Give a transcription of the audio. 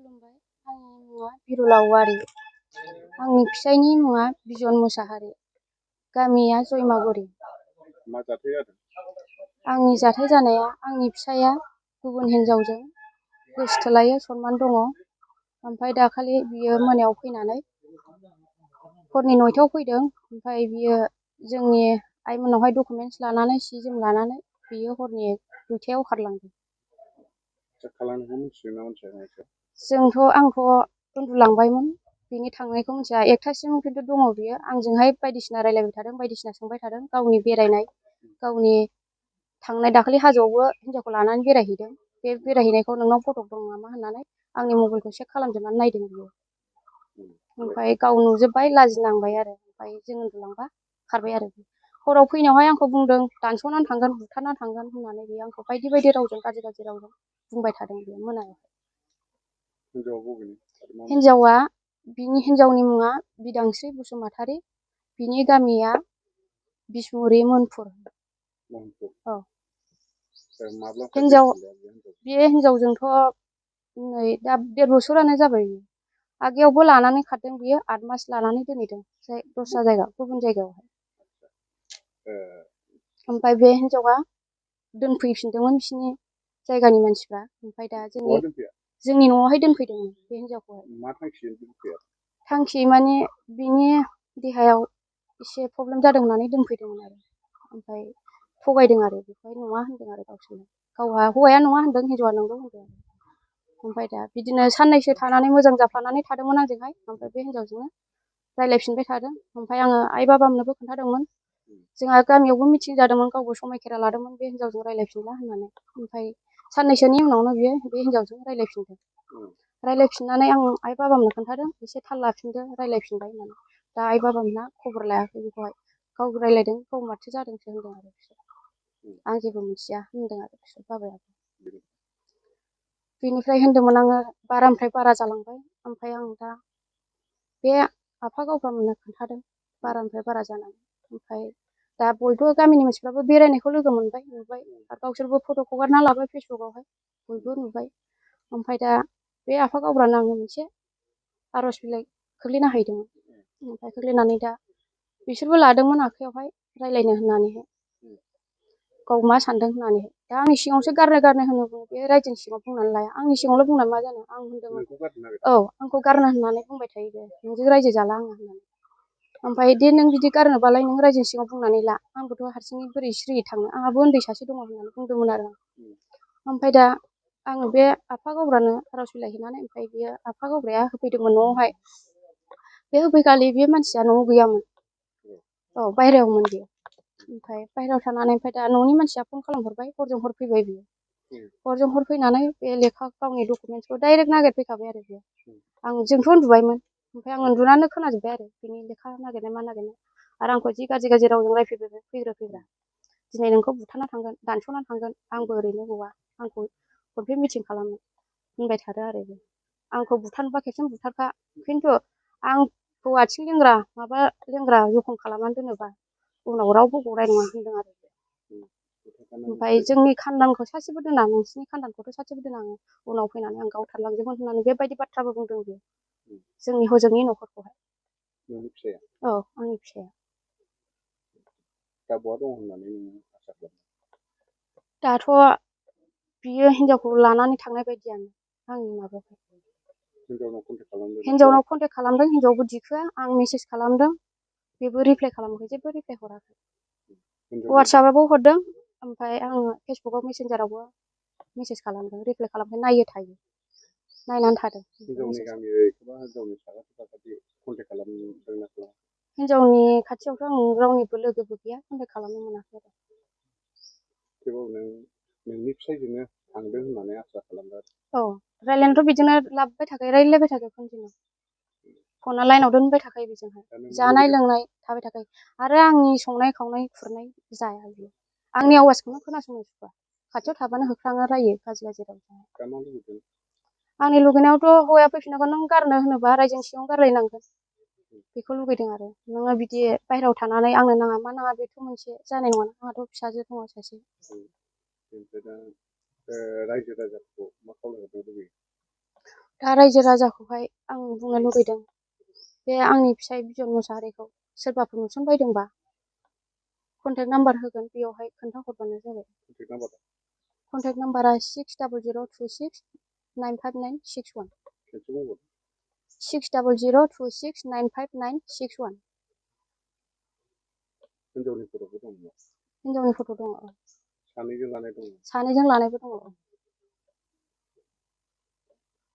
खुलुमबाय। आंनि मुङा बिरला औवारि। आंनि फिसायनि मुङा बिजन मुसाहारि। गामिया जयमागुरि। मा जाथाय जादों? आंनि जाथाय जानाया आंनि फिसाया गुबुन हिनजावजों गोसथोलायो, सनमान दङ। ओमफ्राय दाखालि बियो मोनायाव फैनानै हरनि 9टायाव फैदों। ओमफ्राय बियो जोंनि आइमोनावहाय डकुमेन्टस लानानै सि जोम लानानै बियो हरनि 2टायाव खारलांदों। आंथ' उन्दुलांबायमोन। बिनि थांनायखौ मिथिया। 1टासिम खिन्थु दङ बियो। आंजोंहाय बायदिसिना रायलायबाय थादों, बायदिसिना सोंबाय थादों। गावनि बेरायनाय, गावनि थांनाय, दाखालि हाजोआवबो हिनजावखौ लानानै बेरायहैदों। बे बेरायहैनायखौ नोंनाव फटक दं नामा होननानै आंनि मबाइलखौ चेक खालामजोबनानै नायदों बियो। ओमफ्राय गाव नुजोब्बाय, लाजिनांबाय आरो। ओमफ्राय जों उन्दुलांबा खारबाय आरो। हराव फैनायावहाय आंखौ बुंदों दानस'नानै थांगोन, बुथारनानै थांगोन होननानै बियो आंखौ बायदि बायदि रावजों, गाज्रि गाज्रि रावजों बुंबाय थादों बियो मोनायाव। हिनजावा बिनि हिनजावनि मुङा बिदांस्रि बसुमतारी। बिनि गामिया बिसमुरि मोनपुर। औ। बे हिनजावजोंथ' नै दा 1.5 बोसोरानो जाबाय। आगैयावबो लानानै खारदों बियो। 8 मास लानानै दोनहैदों दस्रा जायगा, गुबुन जायगायावहाय। ओमफ्राय बे हिनजावा दोनफैफिनदोंमोन बिसिनि जायगानि मानसिफ्रा। ओमफ्राय दा जोंनि न'आवहाय दोनफैदोंमोन बे हिनजावखौहाय। मा थांखिजों दोनफैया? थांखि माने बिनि देहायाव एसे प्रब्लेम जादों होननानै दोनफैदोंमोन आरो। ओमफ्राय थगायदों आरो। बेखौहाय नङा होनदों आरो गावसोरनो। हौवाया नङा होनदों, हिनजावा नंगौ होनदों आरो। ओमफ्राय दा बिदिनो साननैसो थानानै मोजां जाफानानै थादोंमोन आंजोंहाय। ओमफ्राय बे हिनजावजोंनो रायलायफिनबाय थादों। ओमफ्राय आङो आइ बाबामोननोबो खोन्थादोंमोन। जोंहा गामियावबो मिटिं जादोंमोन। गावबो समायखेरा लादोंमोन बे हिनजावजों रायलायफिनला होननानै। ओमफ्राय साननैसोनि उनावनो बियो बे हिनजावजों रायलायफिनदों। रायलायफिननानै आं आइ बाबामोननो खोन्थादों, एसे थाल लाफिनदो, रायलायफिनबाय होननानै। दा आइ बाबामोनहा खबर लायाखै बेखौहाय। गाव रायलायदों, गाव माथो जादोंसो होनदों आरो बिसोर। आं जेबो मिथिया होनदों आरो बिसोर बाबायाबो। बेनिफ्राय होनदोंमोन आङो बारानिफ्राय बारा जालांबाय। ओमफ्राय आं दा बे आफा गावफामोननो खोन्थादों बारानिफ्राय बारा जानानै। ओमफ्राय दा बयबो गामिनि मानसिफ्राबो बेरायनायखौ लोगो मोनबाय, नुबाय। आरो गावसोरबो फट' हगारना लाबाय फेसबुकआवहाय, बयबो नुबाय। ओमफ्राय दा बे आफा गावब्रानो आङो मोनसे आर'ज बिलाइ खोख्लैना हैदोंमोन। ओमफ्राय खोख्लैनानै दा बिसोरबो लादोंमोन आखाइयावहाय रायलायनो होननानैहाय। गाव मा सानदों होननानैहाय। दा आंनि सिगाङावसो गारनो होनो बुङो। बे रायजोनि सिगाङाव बुंनानै लाया। आंनि सिगाङावल' बुंनानै मा जानो। आं होनदोंमोन, औ आंखौ गारनो होननानै बुंबाय थायो बे। नोंजों रायजो जाला आङो होननानै। ओमफ्राय दे नों बिदि गारनोबालाय नों रायजोनि सिगाङाव बुंनानै ला। आंबोथ' हारसिङै बोरै सिरियै थांनो। आंहाबो उन्दै सासे दङ होननानै बुंदोंमोन आरो आं। ओमफ्राय दा आङो बे आफा गावब्रानो आर'ज बिलाइ हैनानै, ओमफ्राय बियो आफा गावब्राया होफैदोंमोन न'आवहाय। बे होफैखालि बे मानसिया न'आव गैयामोन। औ, बायहेरायावमोन बियो। ओमफ्राय बायहेरायाव थानानै ओमफ्राय दा न'नि मानसिया फन खालामहरबाय, हरजों हर फैबाय बियो। हरजों हर फैनानै बे लेखा गावनि डकुमेन्टसखौ डाइरेक्ट नागिरफैखाबाय आरो बियो। जोंथ' उन्दुबायमोन। ओमफ्राय आं उन्दुनानै खोनाजोब्बाय आरो बिनि लेखा नागिरनाय मा नागिरनाय। आरो आंखौ जि गाज्रि गाज्रि रावजों रायफैबाय फैग्रा। दिनै नोंखौ बुथारना थांगोन, दानस'ना थांगोन। आंबो ओरैनो गवा। आंखौ हरफिन मिटिं खालामनो होनबाय थादो आरो बे। आंखौ बुथारनोबा खेबसेनो बुथारखा। खिन्थु आंखौ आथिं लेंग्रा, माबा लेंग्रा जखम खालामनानै दोनोबा उनाव रावबो गनाय नङा होनदों आरो। ओमफ्राय जोंनि खानदानखौ सासेबो दोना, नोंसिनि खानदानखौथ' सासेबो दोना आङो। उनाव फैनानै आं गावथारलांजोबगोन होननानै बेबायदि बाथ्राबो बुंदों बियो। जोंनि हजोंनि न'खरखौहाय। नोंनि फिसाया? औ, आंनि फिसाया। दा बहा दं होननानै नोङो आसा खालामो? दाथ' बियो हिनजावखौ लानानै थांनाय बायदियानो आंनि माबायावहाय। हिनजावनाव कन्टेक्ट खालामदों, हिनजावबो दिखोआ। आं मेसेज खालामदों, बेबो रिप्लाय खालामाखै, जेबो रिप्लाय हराखै। वाट्सएपआवबो हरदों, ओमफ्राय आङो फेसबुकआव मेसेन्जारावबो मेसेज खालामदों, रिप्लाय खालामाखै। नायो थायो, नायनानै थादों। हिनजावनि खाथियावथ' आं रावनिबो लोगोबो गैया, कन्टेक्ट खालामनो मोनाखै आरो। थेवबाबो नोंनि फिसायजोंनो थांदों होननानै आसा खालामदों आरो। औ, रायलायनायाथ' बिदिनो लाबोबाय थाखायो, रायलायबाय थाखायो कन्टिनिउ। फना लाइनाव दोनबाय थाखायो बेजोंहाय। जानाय लोंनाय थाबाय थाखायो। आरो आंनि संनाय खावनाय खुरनाय जाया बियो। आंनि आवाजखौनो खोनासंनो सुखुवा। खाथियाव थाबानो होख्राङो, रायो गाज्रि गाज्रि रावजों। आंनि लुगैनायावथ' हौवाया फैफिनांगोन। नों गारनो होनोबा रायजोनि सिगाङाव गारलायनांगोन। बेखौ लुगैदों आरो। नोङो बिदि बाहेरायाव थानानै आंनो नाङा मा नाङा बेथ' मोनसे जानाय नङाना। आंहाथ' फिसाजो दङ सासे। रायजो राजाखौ मा खालामनो लुबैयो? दा रायजो राजाखौहाय आं बुंनो लुगैदों बे आंनि फिसाइ बिजन मुसाहारिखौ सोरबाफोर नुसनबायदोंबा कन्टेक्ट नाम्बार होगोन, बेयावहाय खोन्थाहरबानो जाबाय। कन्टेक्ट नाम्बारा 6002695961 6002695961। हिनजावनि फट'बो दं नामा? हिनजावनि फट' दङ। सानैजों लानाय दङ? सानैजों लानायबो दङ।